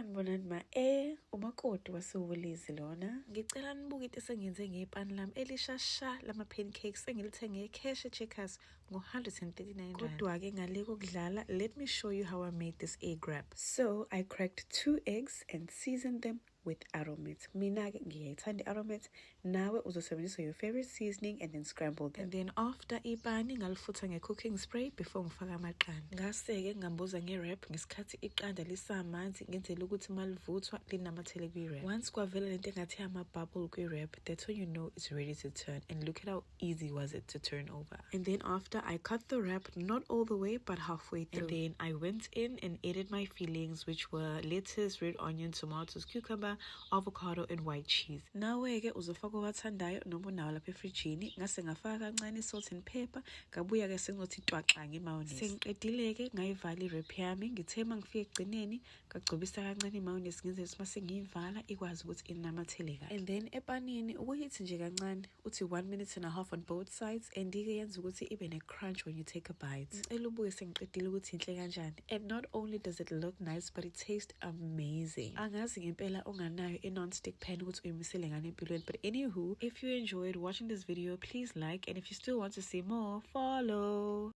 Sanibonani ma umakoti wasuwulizi lona. Ngicela nibuke into esengiyenze ngepani lami elishasha lama-pancakes engilithenge eCash Checkers ngo-139 rand. Kodwa-ke ngale kokudlala, let me show you how I made this egg wrap. So I cracked 2 eggs and seasoned them with arrowmeat. Mina-ke ngiyayithanda i-arrowmeat. Nawe uzosebenzisa your favorite seasoning and then scramble them. And then after ipani ngalifutha nge-cooking spray before ngifaka amaqanda. Ngase-ke ngambuza nge-wrap ngesikhathi iqanda lisamanzi ngenzela ukuthi malivuthwa linamathele kwi-wrap. Once kwavela lento engathi ama-bubble kwi-wrap, that's when you know it's ready to turn. And look at how easy was it to turn over. And then after I cut the wrap, not all the way but halfway through. And then I went in and added my fillings, which were lettuce, red onion, tomatoes, cucumber, avocado and white cheese. Nawe-ke uzofaka owathandayo noma unawo lapha efrijini. Ngase ngafaka kancane salt and pepper, ngabuya-ke sengizothi twaxa ngemayonnaise. Sengiqedile-ke ngayivala i-wrap yami, ngithe mangifika ekugcineni ngagcobisa kancane imayonnaise ngenzela ukuthi mase ngiyivala ikwazi ukuthi inamathele kahle. And then epanini ukuyithi nje kancane uthi 1.5 minutes on both sides, and ike yenza ukuthi ibe ne-crunch when you take a bite. Ngicela ubuke sengiqedile ukuthi inhle kanjani. And not only does it look nice but it tastes amazing. Angazi ngempela onganayo non-stick pan ukuthi uyimisele ngane empilweni. But anywho, if you enjoyed watching this video, please like, and if you still want to see more, follow.